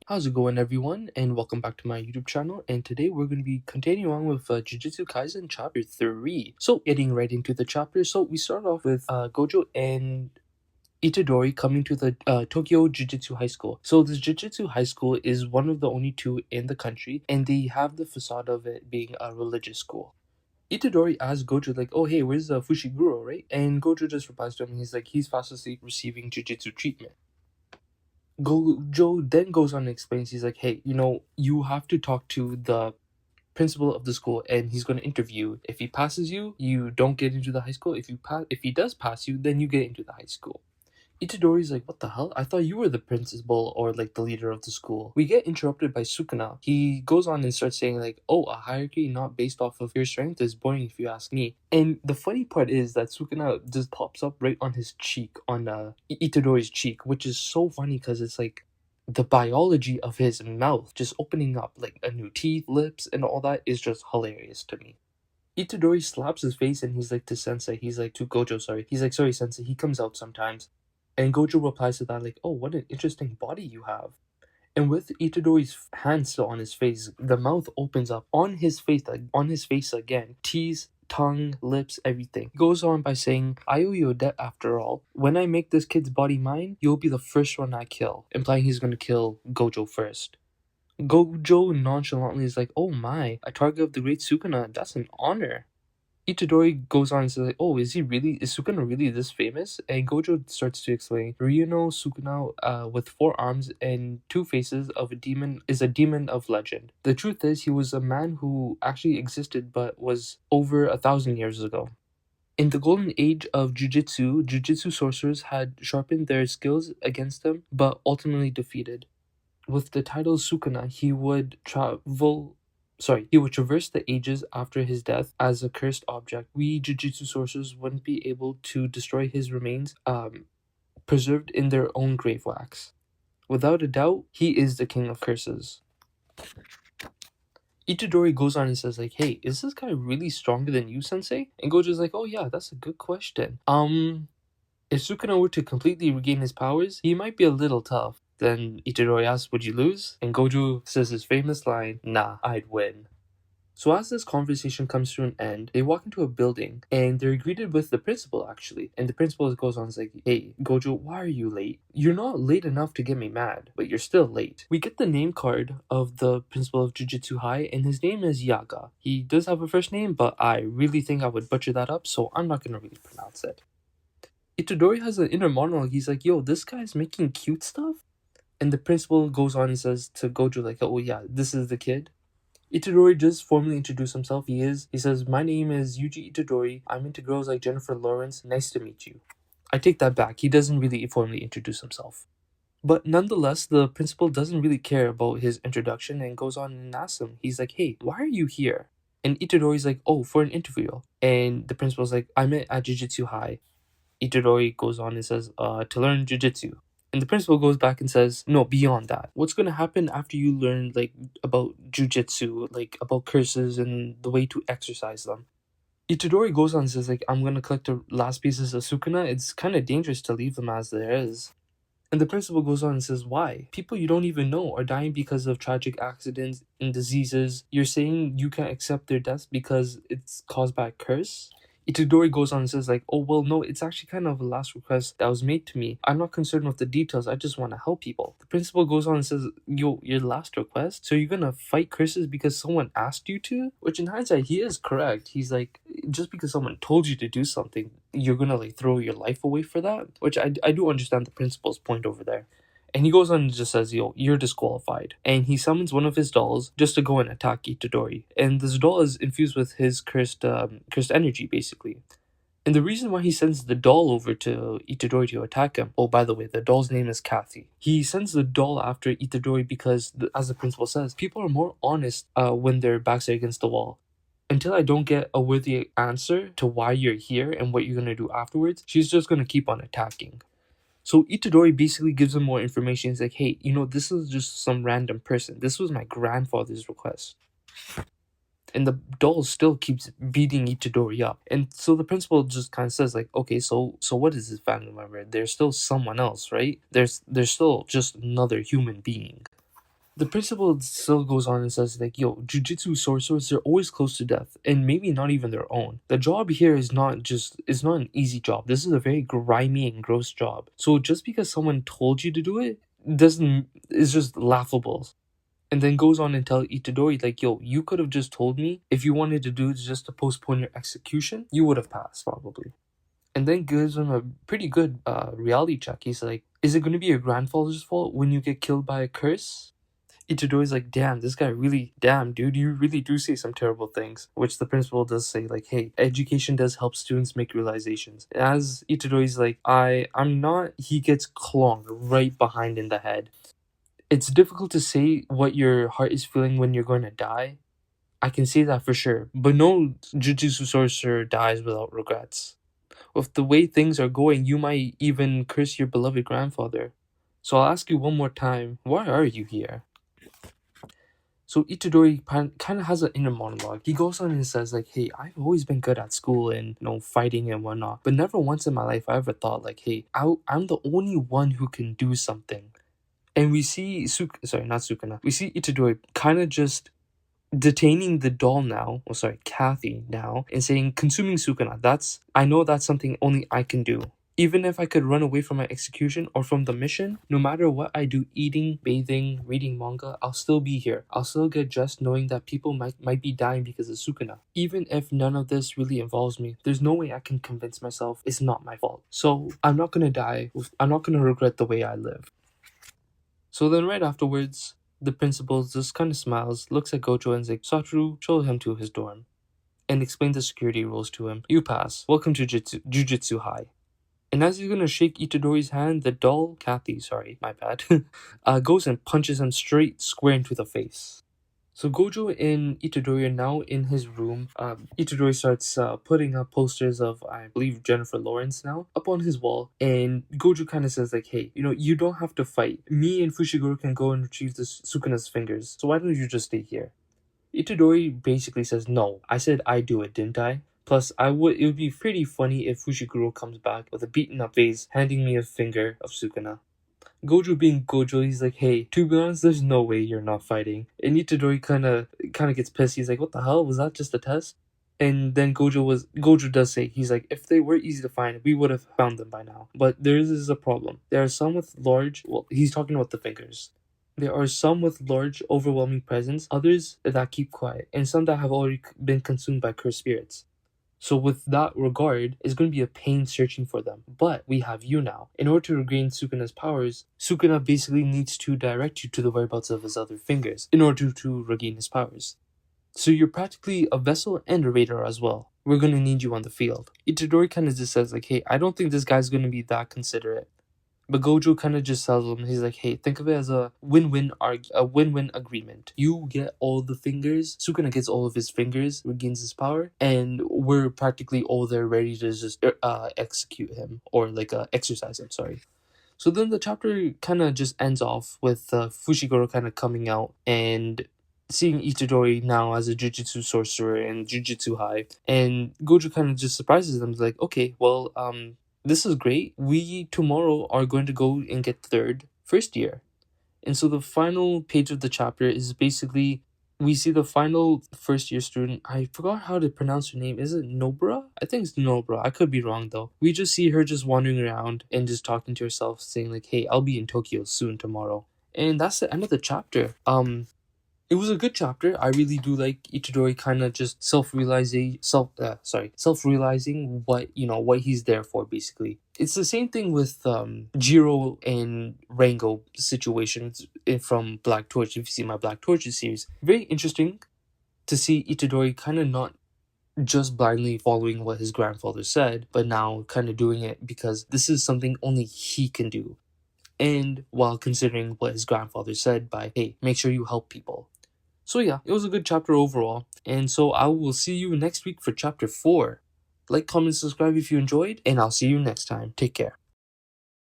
How's it going, everyone? And welcome back to my YouTube channel. And today we're going to be continuing on with Jujutsu Kaisen Chapter 3. So, getting right into the chapter. So, we start off with Gojo and Itadori coming to the Tokyo Jujutsu High School. So, this Jujutsu High School is one of the only two in the country, and they have the facade of it being a religious school. Itadori asks Gojo, like, oh, hey, where's Fushiguro, right? And Gojo just replies to him, he's like, he's fast asleep receiving Jujutsu treatment. Gojo then goes on and explains, he's like, hey, you have to talk to the principal of the school and he's going to interview. If he passes you, you don't get into the high school. If he does pass you, then you get into the high school. Itadori's like, what the hell? I thought you were the principal or like the leader of the school. We get interrupted by Sukuna. He goes on and starts saying like, oh, a hierarchy not based off of your strength is boring if you ask me. And the funny part is that Sukuna just pops up right on his cheek, on Itadori's cheek, which is so funny because it's like the biology of his mouth just opening up, like a new teeth, lips, and all that is just hilarious to me. Itadori slaps his face and he's like to Gojo, sorry. He's like, sorry, Sensei, he comes out sometimes. And Gojo replies to that like, oh, what an interesting body you have. And with Itadori's hand still on his face, the mouth opens up on his face again. Teeth, tongue, lips, everything. He goes on by saying, I owe you a debt after all. When I make this kid's body mine, you'll be the first one I kill. Implying he's gonna kill Gojo first. Gojo nonchalantly is like, oh my, a target of the great Sukuna, that's an honor. Itadori goes on and says, like, oh, is Sukuna really this famous? And Gojo starts to explain, Ryuno Sukuna, with 4 arms and 2 faces of a demon, is a demon of legend. The truth is, he was a man who actually existed but was over 1,000 years ago. In the golden age of Jujutsu sorcerers had sharpened their skills against them, but ultimately defeated. With the title Sukuna, he would traverse the ages after his death as a cursed object. We Jujutsu sorcerers wouldn't be able to destroy his remains, preserved in their own grave wax. Without a doubt, he is the king of curses. Itadori goes on and says like, hey, is this guy really stronger than you, Sensei? And Gojo's like, oh yeah, that's a good question. If Sukuna were to completely regain his powers, he might be a little tough. Then Itadori asks, would you lose? And Gojo says his famous line, nah, I'd win. So as this conversation comes to an end, they walk into a building and they're greeted with the principal actually. And the principal goes on and says like, hey, Gojo, why are you late? You're not late enough to get me mad, but you're still late. We get the name card of the principal of Jujutsu High and his name is Yaga. He does have a first name, but I really think I would butcher that up, so I'm not going to really pronounce it. Itadori has an inner monologue. He's like, yo, this guy's making cute stuff? And the principal goes on and says to Gojo like, oh yeah, this is the kid. Itadori just formally introduced himself. He says, my name is Yuji Itadori. I'm into girls like Jennifer Lawrence. Nice to meet you. I take that back. He doesn't really formally introduce himself. But nonetheless, the principal doesn't really care about his introduction and goes on and asks him. He's like, hey, why are you here? And Itadori's like, oh, for an interview. And the principal's like, I met at Jujutsu High. Itadori goes on and says, to learn Jujutsu. And the principal goes back and says, no, beyond that. What's going to happen after you learn, like, about jujitsu, like, about curses and the way to exercise them? Itadori goes on and says, like, I'm going to collect the last pieces of Sukuna. It's kind of dangerous to leave them as there is. And the principal goes on and says, why? People you don't even know are dying because of tragic accidents and diseases. You're saying you can't accept their deaths because it's caused by a curse? Itadori goes on and says like, oh well, no, it's actually kind of a last request that was made to me. I'm not concerned with the details, I just want to help people. The principal goes on and says, yo, your last request? So you're gonna fight curses because someone asked you to? Which in hindsight, he is correct. He's like, just because someone told you to do something, you're gonna like throw your life away for that? Which I do understand the principal's point over there. And he goes on and just says, yo, you're disqualified. And he summons one of his dolls just to go and attack Itadori. And this doll is infused with his cursed energy, basically. And the reason why he sends the doll over to Itadori to attack him, oh, by the way, the doll's name is Kathy. He sends the doll after Itadori because, as the principal says, people are more honest when their backs are against the wall. Until I don't get a worthy answer to why you're here and what you're going to do afterwards, she's just going to keep on attacking. So Itadori basically gives him more information. He's like, hey, this is just some random person. This was my grandfather's request. And the doll still keeps beating Itadori up. And so the principal just kind of says like, okay, so what is this family member? There's still someone else, right? There's still just another human being. The principal still goes on and says, like, yo, jujutsu sorcerers, they're always close to death, and maybe not even their own. The job here is it's not an easy job. This is a very grimy and gross job. So just because someone told you to do it, is just laughable. And then goes on and tell Itadori, like, yo, you could have just told me if you wanted to do it just to postpone your execution, you would have passed, probably. And then gives him a pretty good reality check. He's like, is it going to be your grandfather's fault when you get killed by a curse? Itadori's like, damn, this guy really, damn, dude, you really do say some terrible things. Which the principal does say, like, hey, education does help students make realizations. As Itadori's like, I'm not, he gets clonked right behind in the head. It's difficult to say what your heart is feeling when you're going to die. I can say that for sure. But no Jujutsu sorcerer dies without regrets. With the way things are going, you might even curse your beloved grandfather. So I'll ask you one more time, why are you here? So Itadori kind of has an inner monologue. He goes on and says, like, hey, I've always been good at school and, fighting and whatnot. But never once in my life I ever thought, like, hey, I'm the only one who can do something. And we see we see Itadori kind of just detaining the doll now, Kathy now, and saying, consuming Sukuna, I know that's something only I can do. Even if I could run away from my execution or from the mission, no matter what I do, eating, bathing, reading manga, I'll still be here. I'll still get dressed knowing that people might be dying because of Sukuna. Even if none of this really involves me, there's no way I can convince myself it's not my fault. So I'm not gonna die. I'm not gonna regret the way I live. So then right afterwards, the principal just kind of smiles, looks at Gojo and is like, Satoru, show him to his dorm. And explain the security rules to him. You pass. Welcome to Jujutsu High. And as he's gonna shake Itadori's hand, the doll, Kathy, sorry, my bad, goes and punches him square into the face. So Gojo and Itadori are now in his room. Itadori starts putting up posters of, I believe, Jennifer Lawrence now up on his wall. And Gojo kind of says, like, hey, you don't have to fight. Me and Fushiguro can go and retrieve the Sukuna's fingers. So why don't you just stay here? Itadori basically says, no, I said I'd do it, didn't I? Plus, it would be pretty funny if Fushiguro comes back with a beaten up face, handing me a finger of Sukuna. Gojo being Gojo, he's like, hey, to be honest, there's no way you're not fighting. And Itadori kind of gets pissed. He's like, what the hell? Was that just a test? And then Gojo does say, he's like, if they were easy to find, we would have found them by now. But there is a problem. There are some with large, he's talking about the fingers. There are some with large, overwhelming presence, others that keep quiet, and some that have already been consumed by cursed spirits. So with that regard, it's going to be a pain searching for them. But we have you now. In order to regain Sukuna's powers, Sukuna basically needs to direct you to the whereabouts of his other fingers in order to regain his powers. So you're practically a vessel and a radar as well. We're going to need you on the field. Itadori kind of just says, like, hey, I don't think this guy's going to be that considerate. But Gojo kind of just tells him, he's like, hey, think of it as a win-win agreement. You get all the fingers, Sukuna gets all of his fingers, regains his power, and we're practically all there ready to just execute him, or exercise him, sorry. So then the chapter kind of just ends off with Fushiguro kind of coming out and seeing Itadori now as a Jujutsu sorcerer and Jujutsu High, and Gojo kind of just surprises them. He's like, okay, well, this is great. We tomorrow are going to go and get first year. And so the final page of the chapter is basically, we see the final first year student. I forgot how to pronounce her name. Is it Nobara? I think it's Nobara. I could be wrong though. We just see her just wandering around and just talking to herself, saying like, hey, I'll be in Tokyo soon tomorrow. And that's the end of the chapter. It was a good chapter. I really do like Itadori kind of just self-realizing what he's there for, basically. It's the same thing with Jiro and Rango situations from Black Torch. If you see my Black Torches series, very interesting to see Itadori kind of not just blindly following what his grandfather said, but now kind of doing it because this is something only he can do. And while considering what his grandfather said by, hey, make sure you help people. So yeah, it was a good chapter overall. And so I will see you next week for chapter 4. Like, comment, subscribe if you enjoyed, and I'll see you next time. Take care.